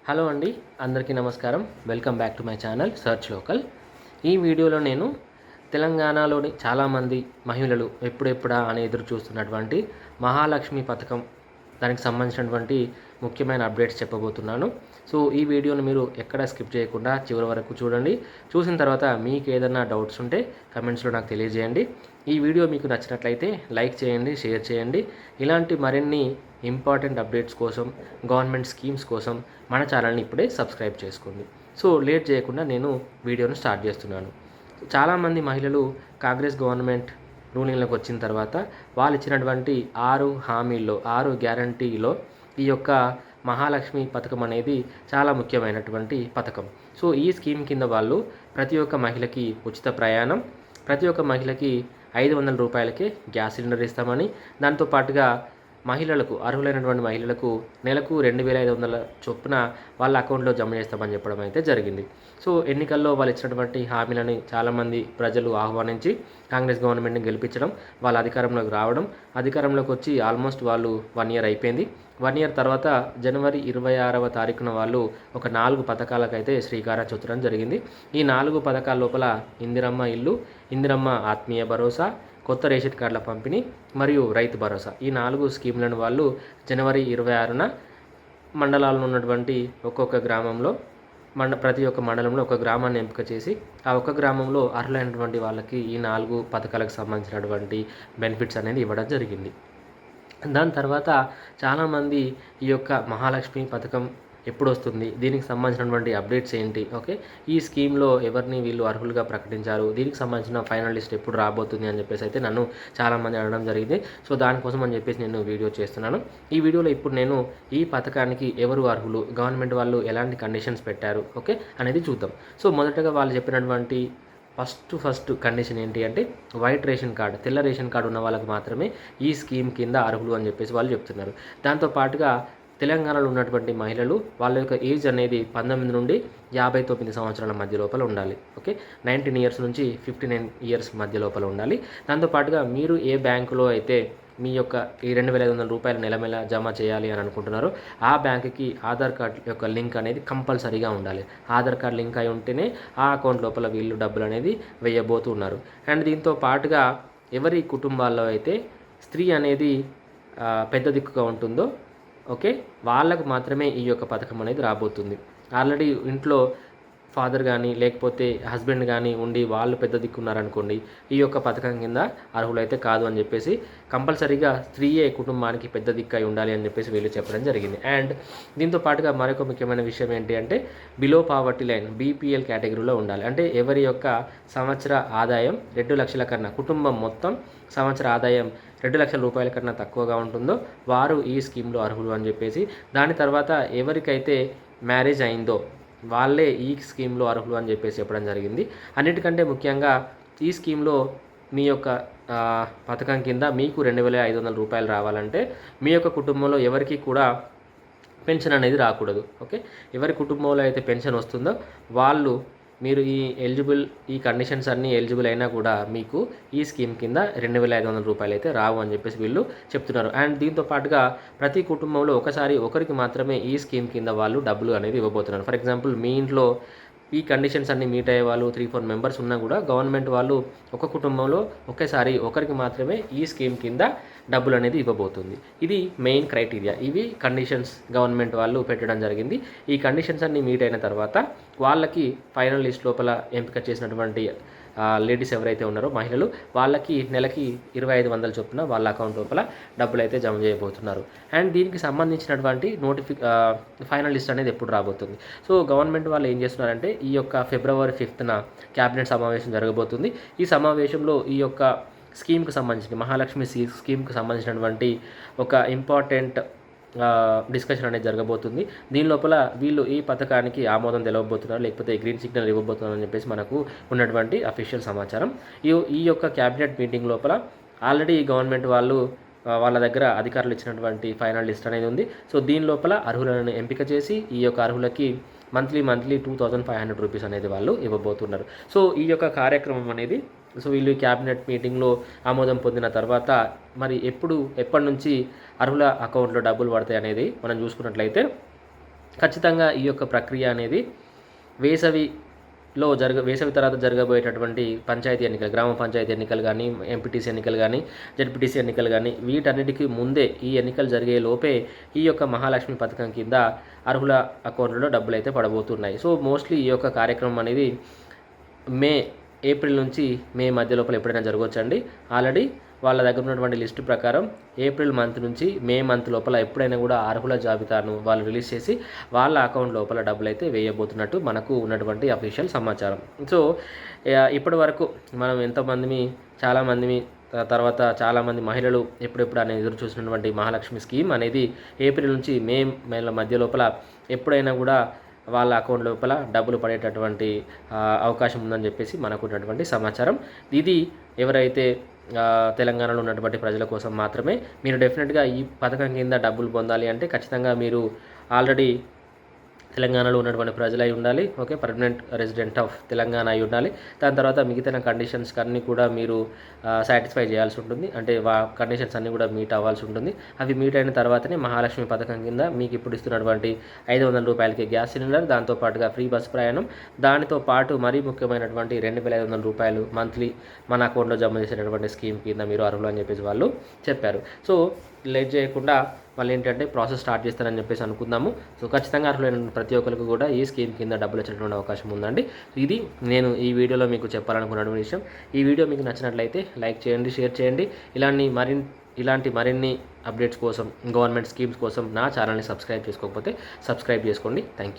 Hello అండి, అందరికీ నమస్కారం. Welcome back to my channel search local. ఈ వీడియోలో నేను తెలంగాణలోని చాలామంది మహిళలు ఎప్పుడెప్పుడా అని ఎదురు చూస్తున్నటువంటి మహాలక్ష్మి పథకం దానికి సంబంధించినటువంటి ముఖ్యమైన అప్డేట్స్ చెప్పబోతున్నాను. సో ఈ వీడియోని మీరు ఎక్కడ స్కిప్ చేయకుండా చివరి వరకు చూడండి. చూసిన తర్వాత మీకు ఏదైనా డౌట్స్ ఉంటే కమెంట్స్లో నాకు తెలియజేయండి. ఈ వీడియో మీకు నచ్చినట్లయితే లైక్ చేయండి, షేర్ చేయండి. ఇలాంటి మరిన్ని ఇంపార్టెంట్ అప్డేట్స్ కోసం, గవర్నమెంట్ స్కీమ్స్ కోసం మన ఛానల్ని ఇప్పుడే సబ్స్క్రైబ్ చేసుకోండి. సో లేట్ చేయకుండా నేను వీడియోను స్టార్ట్ చేస్తున్నాను. చాలామంది మహిళలు కాంగ్రెస్ గవర్నమెంట్ రూలింగ్లోకి వచ్చిన తర్వాత వాళ్ళు ఇచ్చినటువంటి 6 హామీల్లో 6 గ్యారంటీలో ఈ యొక్క మహాలక్ష్మి పథకం అనేది చాలా ముఖ్యమైనటువంటి పథకం. సో ఈ స్కీమ్ కింద వాళ్ళు ప్రతి ఒక్క మహిళకి ఉచిత ప్రయాణం, ప్రతి ఒక్క మహిళకి 500 రూపాయలకే గ్యాస్ సిలిండర్ ఇస్తామని, దాంతోపాటుగా మహిళలకు, అర్హులైనటువంటి మహిళలకు నెలకు 2500 చొప్పున వాళ్ళ అకౌంట్లో జమ చేస్తామని చెప్పడం అయితే జరిగింది. సో ఎన్నికల్లో వాళ్ళు ఇచ్చినటువంటి హామీలని చాలామంది ప్రజలు ఆహ్వానించి కాంగ్రెస్ గవర్నమెంట్ని గెలిపించడం, వాళ్ళ అధికారంలోకి రావడం, అధికారంలోకి వచ్చి ఆల్మోస్ట్ వాళ్ళు 1 ఇయర్ అయిపోయింది. 1 ఇయర్ తర్వాత జనవరి 26వ తారీఖున వాళ్ళు ఒక 4 పథకాలకైతే శ్రీకారం చుట్టడం జరిగింది. ఈ 4 పథకాల లోపల ఇందిరమ్మ ఇల్లు, ఇందిరమ్మ ఆత్మీయ భరోసా, కొత్త రేషన్ కార్డుల పంపిణీ మరియు రైతు భరోసా, ఈ 4 స్కీములను వాళ్ళు జనవరి 26న మండలాల్లో ఉన్నటువంటి ఒక్కొక్క గ్రామంలో ప్రతి ఒక్క మండలంలో ఒక గ్రామాన్ని ఎంపిక చేసి ఆ ఒక్క గ్రామంలో అర్హులైనటువంటి వాళ్ళకి ఈ 4 పథకాలకు సంబంధించినటువంటి బెనిఫిట్స్ అనేది ఇవ్వడం జరిగింది. దాని తర్వాత చాలామంది ఈ యొక్క మహాలక్ష్మి పథకం ఎప్పుడు వస్తుంది, దీనికి సంబంధించినటువంటి అప్డేట్స్ ఏంటి, ఓకే, ఈ స్కీమ్లో ఎవరిని వీళ్ళు అర్హులుగా ప్రకటించారు, దీనికి సంబంధించిన ఫైనల్ లిస్ట్ ఎప్పుడు రాబోతుంది అని చెప్పేసి అయితే నన్ను చాలామంది అడగడం జరిగింది. సో దానికోసం అని చెప్పేసి నేను వీడియో చేస్తున్నాను. ఈ వీడియోలో ఇప్పుడు నేను ఈ పథకానికి ఎవరు అర్హులు, గవర్నమెంట్ వాళ్ళు ఎలాంటి కండిషన్స్ పెట్టారు, ఓకే అనేది చూద్దాం. సో మొదటగా వాళ్ళు చెప్పినటువంటి ఫస్ట్ కండిషన్ ఏంటి అంటే వైట్ రేషన్ కార్డు, తెల్ల రేషన్ కార్డు ఉన్న వాళ్ళకి మాత్రమే ఈ స్కీమ్ కింద అర్హులు అని చెప్పేసి వాళ్ళు చెప్తున్నారు. దాంతోపాటుగా తెలంగాణలో ఉన్నటువంటి మహిళలు వాళ్ళ యొక్క ఏజ్ అనేది 19 నుండి 59 సంవత్సరాల మధ్య లోపల ఉండాలి. ఓకే, 19 ఇయర్స్ నుంచి 59 ఇయర్స్ మధ్య లోపల ఉండాలి. దాంతోపాటుగా మీరు ఏ బ్యాంకులో అయితే మీ యొక్క ఈ 2500 రూపాయలు నెల జమ చేయాలి అని అనుకుంటున్నారో ఆ బ్యాంకుకి ఆధార్ కార్డ్ యొక్క లింక్ అనేది కంపల్సరీగా ఉండాలి. ఆధార్ కార్డ్ లింక్ అయి ఉంటేనే ఆ అకౌంట్ లోపల వీళ్ళు డబ్బులు అనేది వేయబోతున్నారు. అండ్ దీంతో పాటుగా ఎవరి కుటుంబాల్లో అయితే స్త్రీ అనేది పెద్ద దిక్కుగా ఉంటుందో, ఓకే, వాళ్ళకు మాత్రమే ఈ యొక్క పథకం అనేది రాబోతుంది. ఆల్రెడీ ఇంట్లో ఫాదర్ కానీ లేకపోతే హస్బెండ్ కానీ ఉండి వాళ్ళు పెద్ద దిక్కున్నారనుకోండి, ఈ యొక్క పథకం కింద అర్హులైతే కాదు అని చెప్పేసి కంపల్సరీగా స్త్రీయే కుటుంబానికి పెద్ద దిక్కు అయి ఉండాలి అని చెప్పేసి వీళ్ళు చెప్పడం జరిగింది. అండ్ దీంతో పాటుగా మరొక ముఖ్యమైన విషయం ఏంటి అంటే బిలో పావర్టీ లైన్ BPL కేటగిరీలో ఉండాలి. అంటే ఎవరి యొక్క సంవత్సర ఆదాయం 2 లక్షల కన్నా, కుటుంబం మొత్తం సంవత్సర ఆదాయం 2 లక్షల రూపాయల కన్నా తక్కువగా ఉంటుందో వారు ఈ స్కీమ్లో అర్హులు అని చెప్పేసి, దాని తర్వాత ఎవరికైతే మ్యారేజ్ అయిందో వాళ్ళే ఈ స్కీమ్లో అర్హులు అని చెప్పేసి చెప్పడం జరిగింది. అన్నిటికంటే ముఖ్యంగా ఈ స్కీమ్లో మీ యొక్క పథకం కింద మీకు 2500 రూపాయలు రావాలంటే మీ యొక్క కుటుంబంలో ఎవరికి కూడా పెన్షన్ అనేది రాకూడదు. ఓకే, ఎవరి కుటుంబంలో అయితే పెన్షన్ వస్తుందో వాళ్ళు, మీరు ఈ కండిషన్స్ అన్నీ ఎలిజిబుల్ అయినా కూడా మీకు ఈ స్కీమ్ కింద 2500 రూపాయలు అయితే రావు అని చెప్పేసి వీళ్ళు చెప్తున్నారు. అండ్ దీంతో పాటుగా ప్రతి కుటుంబంలో ఒకరికి మాత్రమే ఈ స్కీమ్ కింద వాళ్ళు డబ్బులు అనేది ఇవ్వబోతున్నారు. ఫర్ ఎగ్జాంపుల్ మీ ఇంట్లో ఈ కండిషన్స్ అన్నీ మీట్ అయ్యే వాళ్ళు 3-4 మెంబర్స్ ఉన్నా కూడా గవర్నమెంట్ వాళ్ళు ఒక కుటుంబంలో ఒకేసారి ఒకరికి మాత్రమే ఈ స్కీమ్ కింద డబ్బులు అనేది ఇవ్వబోతుంది. ఇది మెయిన్ క్రైటీరియా. ఇవి కండిషన్స్ గవర్నమెంట్ వాళ్ళు పెట్టడం జరిగింది. ఈ కండిషన్స్ అన్నీ మీట్ అయిన తర్వాత వాళ్ళకి ఫైనల్ లిస్ట్ లోపల ఎంపిక చేసినటువంటి లేడీస్ ఎవరైతే ఉన్నారో మహిళలు, వాళ్ళకి నెలకి 2500 చొప్పున వాళ్ళ అకౌంట్ లోపల డబ్బులు అయితే జమ చేయబోతున్నారు. అండ్ దీనికి సంబంధించినటువంటి ఫైనల్ లిస్ట్ అనేది ఎప్పుడు రాబోతుంది. సో గవర్నమెంట్ వాళ్ళు ఏం చేస్తున్నారంటే ఈ యొక్క ఫిబ్రవరి 5న క్యాబినెట్ సమావేశం జరగబోతుంది. ఈ సమావేశంలో ఈ యొక్క స్కీమ్కి సంబంధించి మహాలక్ష్మి స్కీమ్కి సంబంధించినటువంటి ఒక ఇంపార్టెంట్ డిస్కషన్ అనేది జరగబోతుంది. దీని లోపల వీళ్ళు ఈ పథకానికి ఆమోదం తెలవబోతున్నారు, లేకపోతే గ్రీన్ సిగ్నల్ ఇవ్వబోతున్నారు అని చెప్పేసి మనకు ఉన్నటువంటి అఫీషియల్ సమాచారం. ఈ యొక్క క్యాబినెట్ మీటింగ్ లోపల ఆల్రెడీ గవర్నమెంట్ వాళ్ళు వాళ్ళ దగ్గర అధికారులు ఇచ్చినటువంటి ఫైనల్ లిస్ట్ అనేది ఉంది. సో దీని లోపల అర్హులను ఎంపిక చేసి ఈ యొక్క అర్హులకి మంత్లీ 2500 రూపీస్ అనేది వాళ్ళు ఇవ్వబోతున్నారు. సో ఈ యొక్క కార్యక్రమం అనేది వీళ్ళు క్యాబినెట్ మీటింగ్లో ఆమోదం పొందిన తర్వాత మరి ఎప్పటి నుంచి అర్హుల అకౌంట్లో డబ్బులు పడతాయి అనేది మనం చూసుకున్నట్లయితే ఖచ్చితంగా ఈ యొక్క ప్రక్రియ అనేది వేసవి తర్వాత జరగబోయేటటువంటి పంచాయతీ ఎన్నికలు, గ్రామ పంచాయతీ ఎన్నికలు కానీ, ఎంపీటీసీ ఎన్నికలు కానీ, జెడ్పీటీసీ ఎన్నికలు కానీ, వీటన్నిటికీ ముందే ఈ ఎన్నికలు జరిగే లోపే ఈ యొక్క మహాలక్ష్మి పథకం కింద అర్హుల అకౌంట్లో డబ్బులు అయితే పడబోతున్నాయి. సో మోస్ట్లీ ఈ యొక్క కార్యక్రమం అనేది ఏప్రిల్ నుంచి మే మధ్య లోపల ఎప్పుడైనా జరగవచ్చండి. ఆల్రెడీ వాళ్ళ దగ్గర ఉన్నటువంటి లిస్టు ప్రకారం ఏప్రిల్ మంత్ నుంచి మే మంత్ లోపల ఎప్పుడైనా కూడా అర్హుల జాబితాను వాళ్ళు రిలీజ్ చేసి వాళ్ళ అకౌంట్ లోపల డబ్బులు అయితే వేయబోతున్నట్టు మనకు ఉన్నటువంటి అఫీషియల్ సమాచారం. సో ఇప్పటి వరకు మనం చాలామంది తర్వాత చాలామంది మహిళలు ఎప్పుడెప్పుడు అనేది ఎదురు చూసినటువంటి మహాలక్ష్మి స్కీమ్ అనేది ఏప్రిల్ నుంచి మే మధ్య లోపల ఎప్పుడైనా కూడా వాళ్ళ అకౌంట్ లోపల డబ్బులు పడేటటువంటి అవకాశం ఉందని చెప్పేసి మనకు ఉన్నటువంటి సమాచారం. ఇది ఎవరైతే తెలంగాణలో ఉన్నటువంటి ప్రజల కోసం మాత్రమే. మీరు డెఫినెట్గా ఈ పథకం కింద డబ్బులు పొందాలి అంటే ఖచ్చితంగా మీరు ఆల్రెడీ తెలంగాణలో ఉన్నటువంటి ప్రజలు అయి ఉండాలి. Okay, permanent resident of Telangana అయి ఉండాలి. దాని తర్వాత మిగతా కండిషన్స్ అన్నీ కూడా మీరు సాటిస్ఫై చేయాల్సి ఉంటుంది. అంటే కండిషన్స్ అన్నీ కూడా మీట్ అవ్వాల్సి ఉంటుంది. అవి మీట్ అయిన తర్వాతనే మహాలక్ష్మి పథకం కింద మీకు ఇప్పుడు ఇస్తున్నటువంటి 500 రూపాయలకి గ్యాస్ సిలిండర్, దాంతోపాటుగా ఫ్రీ బస్ ప్రయాణం, దానితో పాటు మరీ ముఖ్యమైనటువంటి 2500 రూపాయలు మంత్లీ మన అకౌంట్లో జమ చేసేటటువంటి స్కీమ్ కింద మీరు అర్హులు అని చెప్పేసి వాళ్ళు చెప్పారు. సో లేట్ చేయకుండా వాళ్ళు ఏంటంటే ప్రాసెస్ స్టార్ట్ చేస్తారని చెప్పేసి అనుకుందాము. సో ఖచ్చితంగా అర్హులైన ప్రతి ఒక్కరికి కూడా ఈ స్కీమ్ కింద డబ్బులు వచ్చేటువంటి అవకాశం ఉందండి. ఇది నేను ఈ వీడియోలో మీకు చెప్పాలనుకున్నటువంటి విషయం. ఈ వీడియో మీకు నచ్చినట్లయితే లైక్ చేయండి, షేర్ చేయండి. ఇలాంటి మరిన్ని అప్డేట్స్ కోసం, గవర్నమెంట్ స్కీమ్స్ కోసం నా ఛానల్ని సబ్స్క్రైబ్ చేసుకోకపోతే సబ్స్క్రైబ్ చేసుకోండి. Thank you.